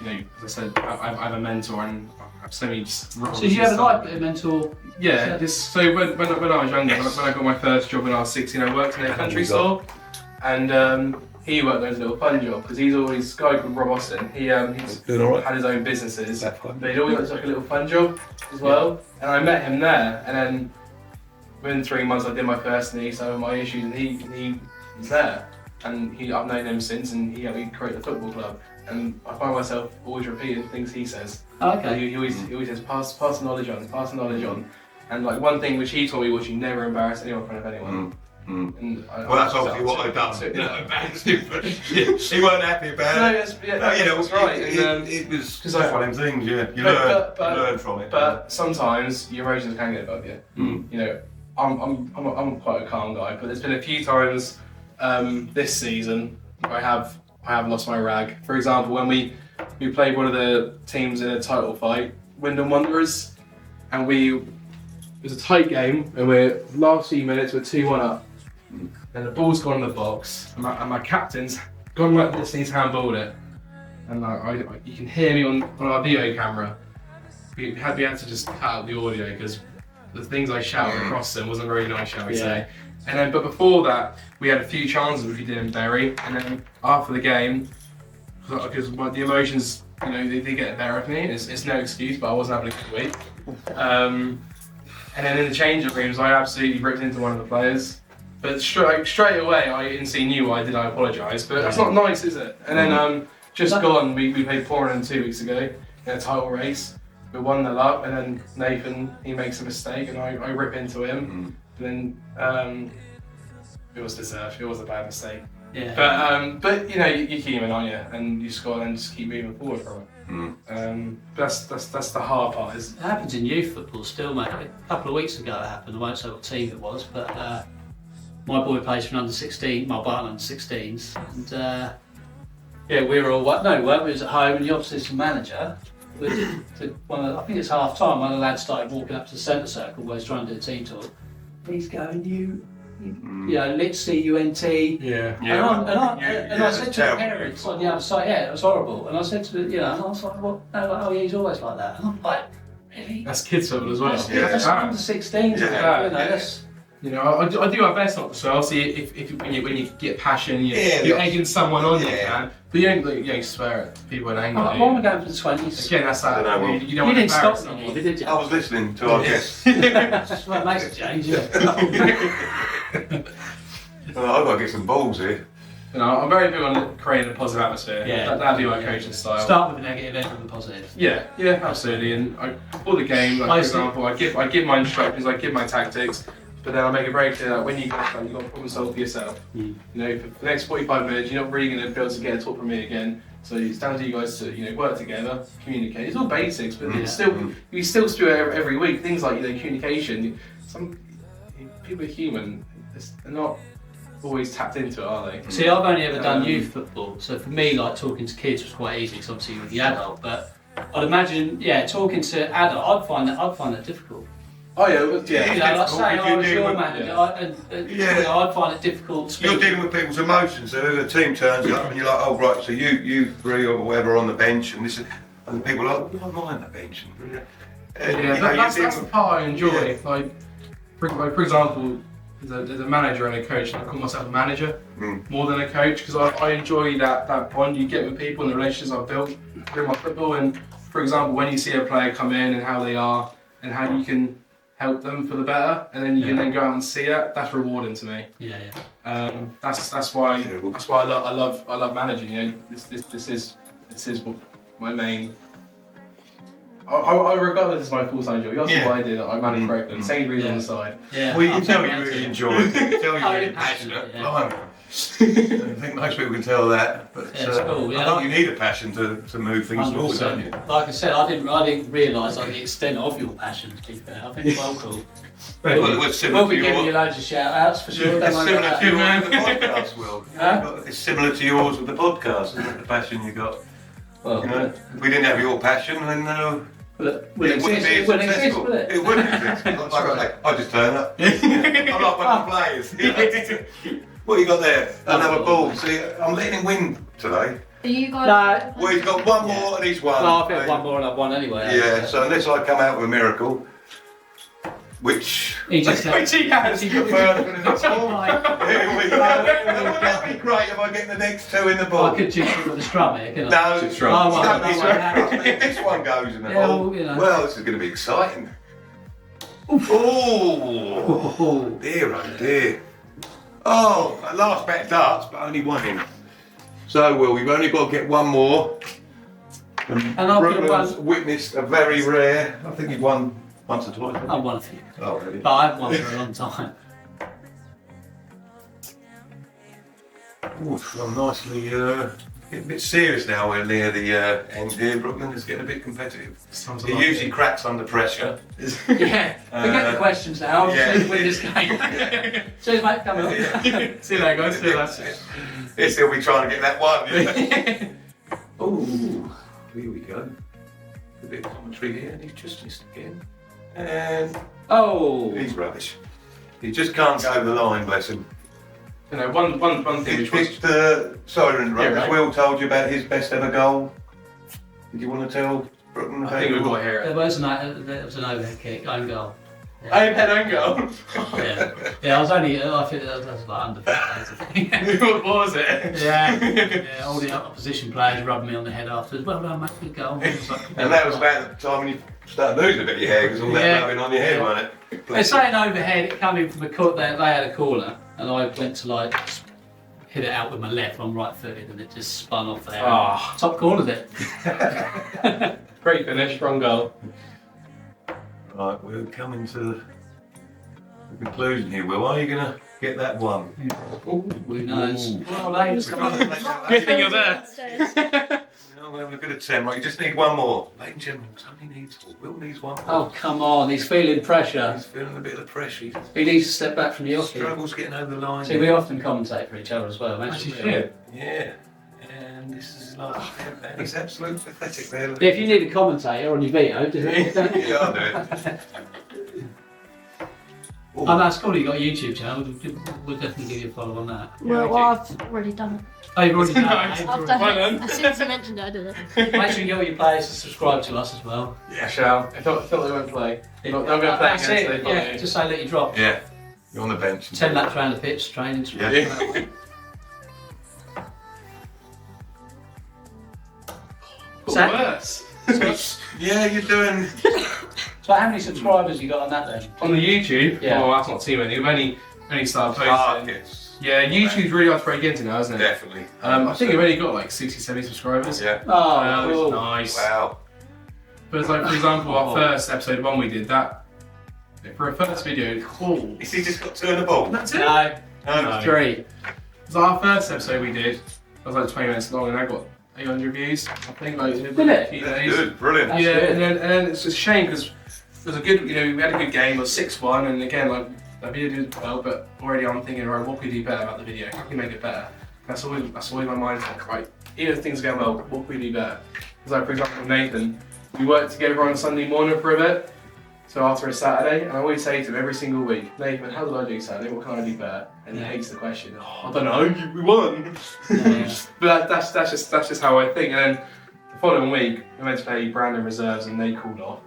You know, as I said, I have a mentor, and I've so many rules. So you have and like stuff. a mentor? Yeah, so when I was younger, when I got my first job when I was 16, I worked in a country store, and he worked as a little fun job because he's always, a guy called Rob Austin, he's Doing all right? had his own businesses, That's fine. but he'd always like a little fun job as well, and I met him there, and then within 3 months I did my first knee, so my issues, and he was there, and I've known him since, and he helped me create the football club, and I find myself always repeating things he says. Oh, okay. He always says, pass the knowledge on. And like one thing which he told me was you never embarrass anyone in front of anyone. And Well, that's obviously what I've done. You know, embarrassed him, but he weren't happy about No, it. You know, that's right. It was just I- one of them things. Yeah, you But- learn from it. But sometimes your emotions can get above you. You know, I'm quite a calm guy, but there's been a few times this season where I have lost my rag. For example, when we played one of the teams in a title fight, Wyndham Wanderers, and it was a tight game, and we're last few minutes we're 2-1 up, and the ball's gone in the box, and my captain's gone like this and he's handballed it, and you can hear me on our video camera. We had to just cut out the audio because the things I shouted across them wasn't very nice, shall we say. And then, but before that, we had a few chances which we didn't bury, and then after the game, because the emotions, you know, they get the better of me. It's no excuse, but I wasn't having a good week. And then in the changing rooms, I absolutely ripped into one of the players, But straight away, I instantly knew why I apologise. But that's not nice, is it? And then just gone, we played Portland 2 weeks ago in a title race. We 1-0 up, and then Nathan, he makes a mistake, and I rip into him. And then it was deserved. It was a bad mistake. Yeah. But you know, you're human, aren't you? And you just got to then just keep moving forward from it. That's the hard part. It happens in youth football still, mate. A couple of weeks ago it happened. I won't say what team it was, but my boy plays for an under 16, my boy under 16s, and we were all we was at home, and the opposition manager, I think it's half time, one of the lads started walking up to the centre circle where he's trying to do a team talk. He's going, you know, let's see UNT. Yeah. And I said to the parents on the other side, it was horrible. And I said to and I was like, what? Oh, yeah, he's always like that. And I'm like, really? That's kids football as well. That's under 16s. You know, I do our best not to swear. Obviously, if when you get passion, you're egging someone on, you can. But you don't swear at people in anger. Why am I going for the 20s? Again, that's that. You didn't stop me, did you? I was listening to our guests. Well, it makes a change, I've got to get some balls here. You know, I'm very big on creating a positive atmosphere. Yeah. That'd be my coaching style. Start with the negative, end with the positive. Yeah, absolutely. And for the game, for example, I give my instructions, I give my tactics, but then I make it very clear that when you get done, you've got to problem solve for yourself. You know, for the next 45 minutes, you're not really going to be able to get a talk from me again. So it's down to you guys to work together, communicate. It's all basics, but it's still you still do it every week. Things like communication. Some people are human. They're not always tapped into it, are they? See, I've only ever done youth football, so for me, like talking to kids was quite easy because obviously with the adult. But I'd imagine, talking to adult, I'd find that difficult. Oh like say I was your manager, I'd find it difficult. You're dealing with people's emotions. So if a team turns up and you're like, oh right, so you three or whatever on the bench, and the people are like, I don't mind that bench. That's the part I enjoy. Like, for example, there's a manager and a coach, and I call myself a manager more than a coach because I enjoy that bond you get with people and the relationships I've built through my football. And for example, when you see a player come in and how they are and how you can help them for the better, and then you can then go out and see it. That's rewarding to me. That's why I love managing. This is my main. I regard it as my full-time job. You asked me what I did. I manage Breckland. Same reason on the side. Yeah. Well, you can tell you really enjoy it. You can tell you're really passionate. I think most people can tell that, but it's cool, I think you need a passion to move things forward, don't you? Like I said, I didn't realise the extent of your passion, to be fair. I think it's well cool. We'll be giving you loads of shout-outs for sure. It's similar to yours with the podcast, Will. It's similar to yours with the podcast, isn't it? The passion you got. Well, if we didn't have your passion, then it wouldn't be successful. It wouldn't exist. I just turn up. I'm like one of the players. What you got there? Another ball. See, I'm letting him win today. Are you guys? Well, he's got one more and he's won. Well, I think one more and I've won anyway. Yeah, so unless I come out with a miracle, which he has. He preferred for the next ball. That'd be great if I get the next two in the ball. I could just with a strum here, couldn't I? No, if this one goes in the ball, well, this is going to be exciting. Oh, dear, oh dear. Oh, last bet darts, but only one in. So, well, we've only got to get one more. And I've witnessed a very rare. I think you've won once or twice. I've won a few. Oh, really? But I've won for a long time. I'm nicely getting a bit serious now. We're near the end here. Breckland is getting a bit competitive. He usually cracks under pressure. Forget the questions now. I'm just win this game. Cheers, mate. Come on. See you later, guys. See you later. Yes, he'll be trying to get that one. Oh, here we go. A bit of commentary here, and he's just missed again. And he's rubbish. He just can't go over the line, bless him. You know, one thing which was... Sorry to interrupt, right. Will told you about his best ever goal. Did you want to tell Breckland about it? I think we've got to hear it. There was an overhead kick, own goal. Yeah. Overhead own goal? I was only, I think that was like under 5 days. What was it? Yeah, all the opposition players rubbed me on the head afterwards. Well done, mate, good goal. And that was about the time when you Started losing a bit of your hair because all that Yeah. rubbing on your head, Yeah. wasn't it? They're saying overhead, it came in from a corner, they had a corner, and I went to like hit it out with my left, I'm right footed, and it just spun off there. Ah. Top cornered it. Great finish, strong goal. Right, we're coming to the conclusion here. Will, are you going to get that one? Who knows? Ooh. Well, they just Good thing you're there. I'm having a good attempt. Right, you just need one more. Ladies and gentlemen, somebody needs, Will needs one more. Oh, come on, he's feeling pressure. He's feeling a bit of the pressure. He needs to step back from the He office. struggles getting over the line. See, we often commentate for each other as well, don't Actually, we? shit. Yeah. And this is like, it's absolutely pathetic there. Yeah, if you need a commentator on your video, don't you? Yeah, I'll do it. Oh, that's cool, you got a YouTube channel, we'll definitely give you a follow on that. Well, I've already done it. Oh, you've already done I've it. done Well it. done. As soon as you mentioned it, I did it. Make sure you get all your players to subscribe to us as well. Yeah, shall. I thought they won't play. They're not going to play That's against it, the yeah, just say let you drop. Yeah. You're on the bench. 10 laps around the pitch, training. Yeah. Zach? Worse. Yeah, you're doing. So how many subscribers you got on that then? On the YouTube, Yeah. oh, that's not too many. We've only started posting. Targets. Yeah, YouTube's really hard to break into now, isn't it? Definitely. I think we've only got like 60, 70 subscribers. Yeah. Oh, It's cool. nice. Wow. But it's like, for example, our first episode one we did that for a first video. Cool. Is he just got to turn the ball? That's it. No, No. 3. So our first episode we did was like 20 minutes long, and I got 800 views. I think like in Did a it? few That's days. good. Brilliant. That's Yeah, good. and then it's a shame because it was a good, we had a good game. It was 6-1, and again like the video did well, but already I'm thinking, right, what could we do better about the video? How can we make it better? That's always my mindset. Right, even if things are going well, what could we do better? Because like for example, with Nathan, we worked together on a Sunday morning for a bit. So after a Saturday, and I always say to him every single week, Nathan, how did I do Saturday? What can I do better? And he hates the question. Oh, I don't know. We won. Yeah. But that's just how I think. And then the following week, we went to play Brandon Reserves, and they called off.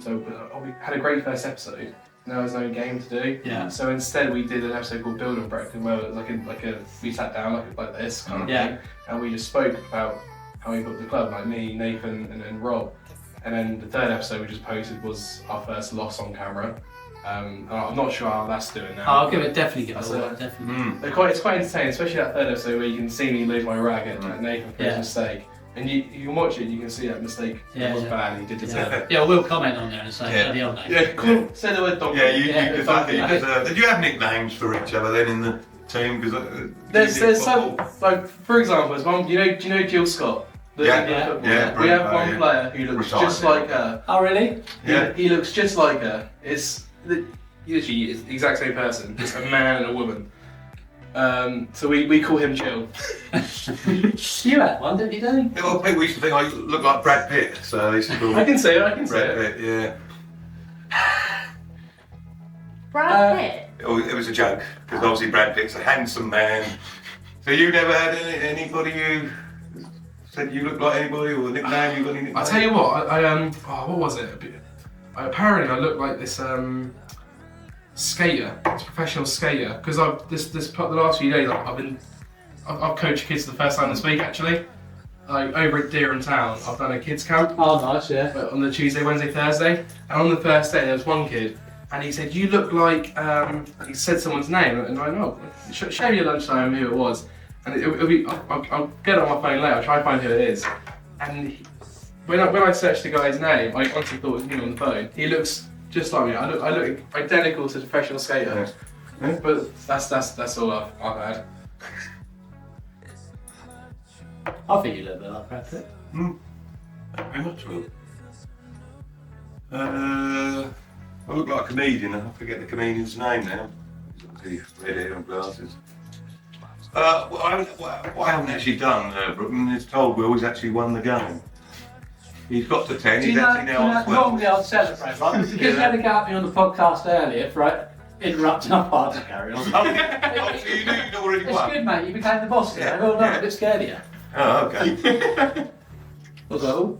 So we had a great first episode. And there was no game to do. Yeah. So instead, we did an episode called Build and Breckland, where it was like a we sat down like this kind of thing, and we just spoke about how we built the club, like me, Nathan, and Rob. And then the third episode we just posted was our first loss on camera. And I'm not sure how that's doing now. I'll definitely give it That's a it. watch, definitely. It's quite entertaining, especially that third episode where you can see me lose my rag at Nathan for his mistake. And you can watch it, you can see that mistake. It was bad, and he did deserve it. Yeah, we'll comment on there and say, bloody hell, mate. Yeah, cool. Say the word donkey. Yeah, you Yeah, deserve it. Did you have nicknames for each other then in the team? Because There's some, like, for example, there's one, do you know Jill Scott? The Yeah. Indian footballer? Yeah, We have brilliant. one player who looks Retired, just yeah. like her. Oh, really? Yeah. He looks just like her. He literally is the exact same person, just a man and a woman. So we call him Jill. You had one, didn't you, Danny? Well, people used to think I look like Brad Pitt, so they used to call I me can say it, Brad Pitt. Yeah. Brad Pitt. It was a joke because obviously Brad Pitt's a handsome man. So you never had anybody who said you look like anybody or a nickname? You got any nickname? I'll tell you what, what was it? Apparently I look like this skater, this professional skater, because the last few days I've coached kids for the first time this week actually. Like over at Deerham Town, I've done a kids camp. Oh, nice, yeah. On the Tuesday, Wednesday, Thursday, and on the first day there was one kid, and he said, "You look like," he said someone's name, and I know, show me at lunchtime who it was, and it'll be, I'll get it on my phone later, I'll try and find who it is, and when I searched the guy's name, I honestly thought it was him on the phone. He looks just like me. I look identical to the professional skater, but that's all I've had. I think you look a bit like Brad Pitt. Very much so. I look like a comedian. I forget the comedian's name now. He's got the red hair and glasses. What I haven't actually done, Breckland, is told Will he's actually won the game. He's got to 10. He's actually now on 12. Normally I'd celebrate, right? Because you had to go at me on the podcast earlier for interrupting our part to carry on. Oh, so you knew you'd already It's won? good, mate. You became the boss there. Yeah. Well done. Yeah. A bit scared of you. Oh, okay. I was like, oh,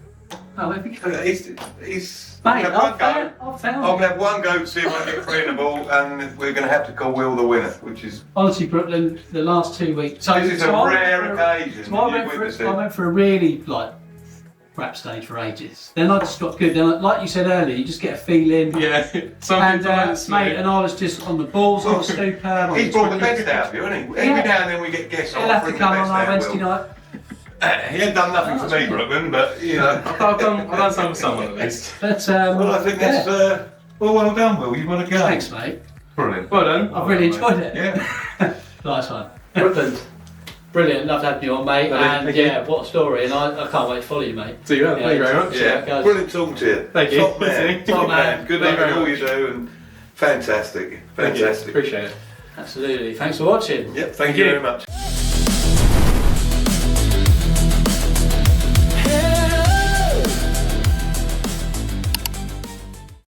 there we go. He's Mate, have I one go. found I'm going to have one go to see if I can get free in the ball, and we're going to have to call Will the winner, which is. Honestly, Breckland, the last 2 weeks. This is a I rare went for occasion. So I that you've went, witnessed I it. went for a really rap stage for ages. Then I just got good. Then, like you said earlier, you just get a feeling. Yeah, some And people like to mate, and I was just on the balls. I was superb. He's brought the best out of you, hasn't he? Every now and then we get guests on. He'll have to bring the come best on our out, Wednesday Will. night. He ain't done nothing for me, Breckland, but you know. I've done some for someone at least. But Well, I think that's well done, Will. You want to go? thanks, mate. Brilliant. Well done. I've really enjoyed it. Yeah. Nice one. Breckland. Brilliant, love having you on, mate. Lovely, And thank yeah, what a story. And I can't wait to follow you, mate. See you later. Thank you very much. See how it Yeah. goes. Brilliant talking to you. Thank you. Top man. Top Top man. man. Good Thank luck you with all very you do and fantastic. Fantastic. Appreciate it. Absolutely. Thanks for watching. Yep. Thank you very much.